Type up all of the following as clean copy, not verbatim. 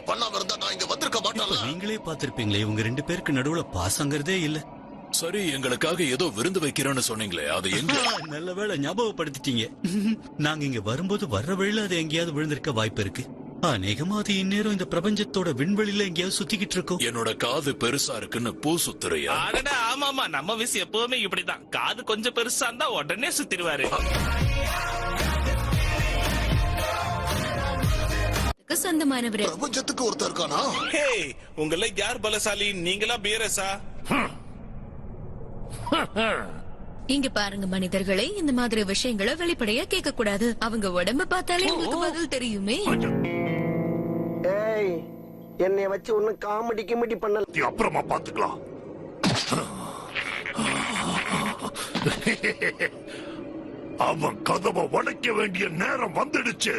பண்ணாம இருந்தா நான் இங்க வந்திருக்க மாட்டேன்ல. நீங்களே பாத்திருப்பீங்களே, இவங்க 2 பேருக்கு நடுவுல பாசங்கிறதே இல்ல. சரி, எங்களுக்காக ஏதோ விருந்து வைக்கிறோன்னு சொன்னீங்களே, அது எங்க? நல்ல வேளை ஞாபகப்படுத்திட்டீங்க. நாங்க இங்க வரும்போது வர்ற வழியில அது எங்கேயாவது விழுந்திருக்க வாய்ப்பு இருக்கு. அநேகமா அது இந்நேரம் இந்த பிரபஞ்சத்தோட விண்வெளியில எங்கேயாவது சுத்திக்கிட்டு இருக்கும். என்னோட காது பெருசா இருக்குன்னு பூ சுத்துறியா? ஆமாமா, நம்ம விஷயம் எப்பவுமே இப்படிதான். காது கொஞ்சம் பெருசா இருந்தா உடனே சுத்திடுவாரு. சொந்தமானவரு பிரபஞ்சத்துக்கு ஒருத்தர் இருக்கானா? உங்கள யார் பலசாலி, நீங்களா பீரஸா? இங்க பாருங்க மனிதர்களை, இந்த மாதிரி விஷயங்களை வெளிப்படையா கேட்க கூடாது. அவங்க உடம்ப பார்த்தாலே உங்களுக்கு பதில் தெரியுமே. ஏய், என்னைய வச்சு ஒன்னும் காமெடி கிமெடி பண்ணல. அப்புறமா பாத்துக்கலாம். அவன் கதவை உடைக்க வேண்டிய நேரம் வந்துடுச்சு.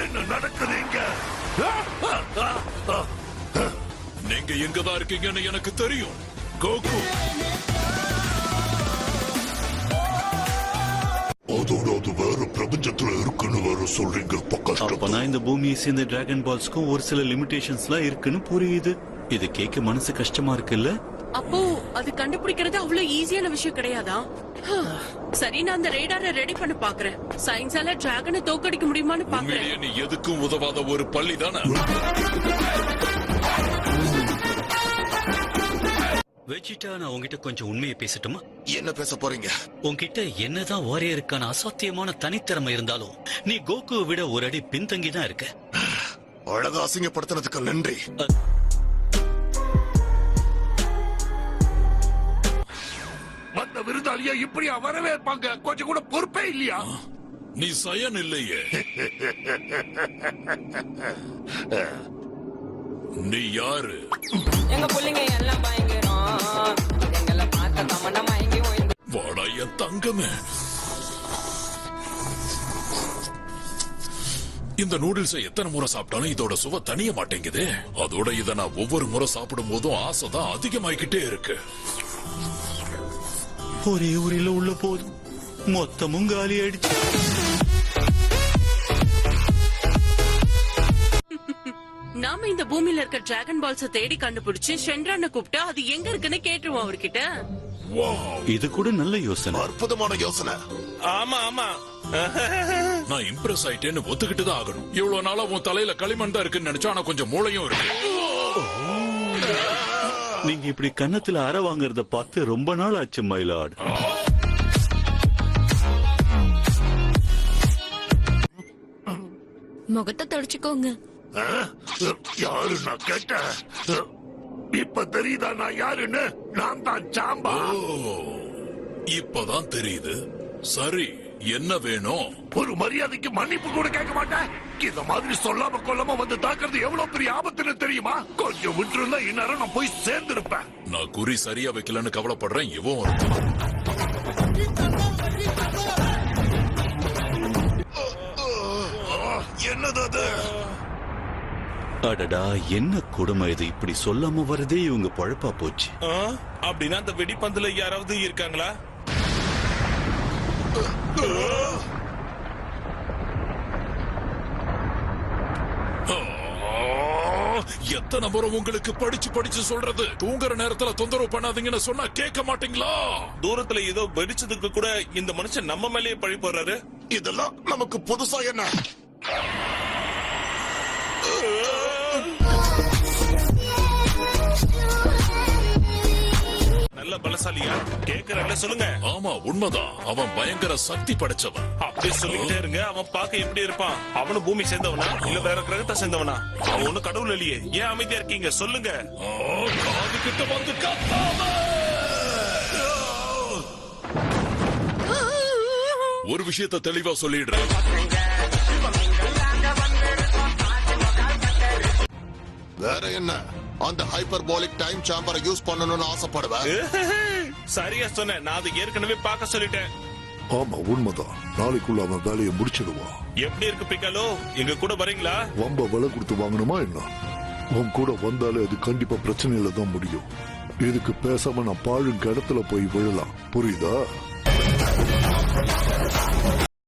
என்ன நடக்குது இங்க? நீங்க எங்கதான் இருக்கீங்கன்னு எனக்கு தெரியும். கோகு, அதோட அது வேற பிரபஞ்சத்துல இருக்குன்னு வேற சொல்றீங்க. அப்பனா இந்த பூமியை சேர்ந்த டிராகன் பால்ஸ்க்கும் ஒரு சில லிமிடேஷன்ஸ்லாம் இருக்குன்னு புரியுது. இது கேட்க மனசு கஷ்டமா இருக்குல்ல? அப்போ அது கண்டுபிடிக்கிறது அவ்வளவு ஈஸியான விஷயம் கிடையாதா? சரி, நான் அந்த ரேடாரை ரெடி பண்ண பாக்குறேன். சயின்ஸால டிராகனை தோக்கடிக்க முடியுமான்னு பாக்குறேன். நீ எதுக்கும் உதவாத ஒரு பள்ளி தானே. வெஜிட்டா, நான் உங்ககிட்ட கொஞ்சம் உண்மையை பேசட்டுமா? என்ன பேச போறீங்க? உன்கிட்ட என்னதான் வாரியருக்கான அசாத்தியமான தனித்திறமை இருந்தாலும் நீ கோகுவை விட ஒரு அடி பின்தங்கிதான் இருக்க. அழகா அசிங்கப்படுத்தினதுக்கு நன்றி. அந்த விருந்தாளியா இப்படியா வரவேற்பாங்க? கொஞ்சம் கூட பொறுப்பே இல்லையா? நீ சயன் இல்லையே. நீ யாரு? எங்க புள்ளைங்க எல்லாம் பயங்கரம். எங்களை பார்த்த கமண்டம் வாங்கி வாடா என் தங்கமே. இந்த நூடுல்ஸை எத்தனை முறை சாப்பிட்டாலும் இதோட சுவை தனிய மாட்டேங்குது. அதோட இதை நான் ஒவ்வொரு முறை சாப்பிடும் போதும் ஆசைதான் அதிகமாயிக்கிட்டே இருக்கு. ஒரே ஊரில் உள்ள போதும் மொத்தமும் காலி ஆயிடுச்சு. நாம இந்த பூமியில இருக்க டிராகன் பால்ஸ தேடி கண்டுபிடிச்சு ஷென்ரான கூப்பிட்டு அது எங்க இருக்குன்னு கேட்டுருவோம் அவர்கிட்ட. இது கூட நல்ல யோசனை. அற்புதமான யோசனை. ஆமா ஆமா, நான் இம்ப்ரெஸ் ஆயிட்டேன்னு ஒத்துக்கிட்டு தான் ஆகணும். இவ்வளவு நாளா உன் தலையில களிமண் தான் இருக்குன்னு நினைச்சா, ஆனா கொஞ்சம் மூளையும் இருக்கு. நீங்க இப்படி கன்னத்துல அற வாங்கறத பார்த்து ரொம்ப நாள் ஆச்சு மயிலாட். முகத்தை தொடச்சுக்கோங்க. யாரு நான் கேட்டேன்? இப்ப தெரியுதா நான் யாருன்னு? நான் தான் சாம்பா. இப்பதான் தெரியுது. சரி, என்ன வேணும்? ஒரு மரியாதைக்கு மன்னிப்பு கூட கேட்க மாட்டேன். இந்த மாதிரி சொல்லாம கொல்லாம வந்து தாக்குறது எவ்வளவு பெரிய ஆபத்துன்னு தெரியுமா? கொஞ்சம் விட்டுருந்தா இந்நேரம் நான் போய் சேர்ந்திருப்பேன். நான் குறி சரியா வைக்கலன்னு கவலைப்படுறேன். இவன் ஒருத்தன். என்னது அது? அடடா, என்ன கொடுமை இது! இப்படி சொல்லாம வரதே இவங்க பழப்பா போச்சு. அப்படின்னா அந்த வெடிப்பந்துல யாராவது இருக்காங்களா? எத்தனை முறை உங்களுக்கு படிச்சு படிச்சு சொல்றது? தூங்குற நேரத்துல தொந்தரவு பண்ணாதீங்கன்னு சொன்னா கேட்க மாட்டீங்களா? தூரத்துல ஏதோ வெடிச்சதுக்கு கூட இந்த மனுஷன் நம்ம மேலேயே பழி போடுறாரு. இதெல்லாம் நமக்கு புதுசா என்ன? நல்ல பலசாலியா கேக்குறல சொல்லுங்க. ஆமா, உண்மைதான். அவன் பயங்கர சக்தி படைச்சவன். அப்படியே சொல்லிக்கிட்டே இருங்க. அவன் பார்க்க எப்படி இருப்பான்? அவனு பூமி சேர்ந்தவனா இல்ல வேற கிரகத்தை சேர்ந்தவனா? அவன் ஒண்ணு கடவுள் இல்லையே. ஏன் அமைதியா இருக்கீங்க? சொல்லுங்க. காது கிட்ட வந்து கத்தாம. ஒரு விஷயத்தை தெளிவா சொல்லிடுறேன். வேற என்ன? அந்த ஹைப்பர்போலிக் டைம் சேம்பரை யூஸ் பண்ணணும்னு ஆசைப்படுவேன். சரியா சொன்ன. நான் அதை ஏற்கனவே பார்க்க சொல்லிட்டேன். ஆமா உண்மைதான். நாளைக்குள்ள அவன் வேலையை முடிச்சிடுவான். எப்படி இருக்கு பிக்காலோ, எங்க கூட வரீங்களா? வம்ப விலை கொடுத்து வாங்கணுமா என்ன? உன் கூட வந்தாலே அது கண்டிப்பா பிரச்சனையில தான் முடியும். இதுக்கு பேசாம நான் பாழும் கிடத்துல போய் விழலாம், புரியுதா?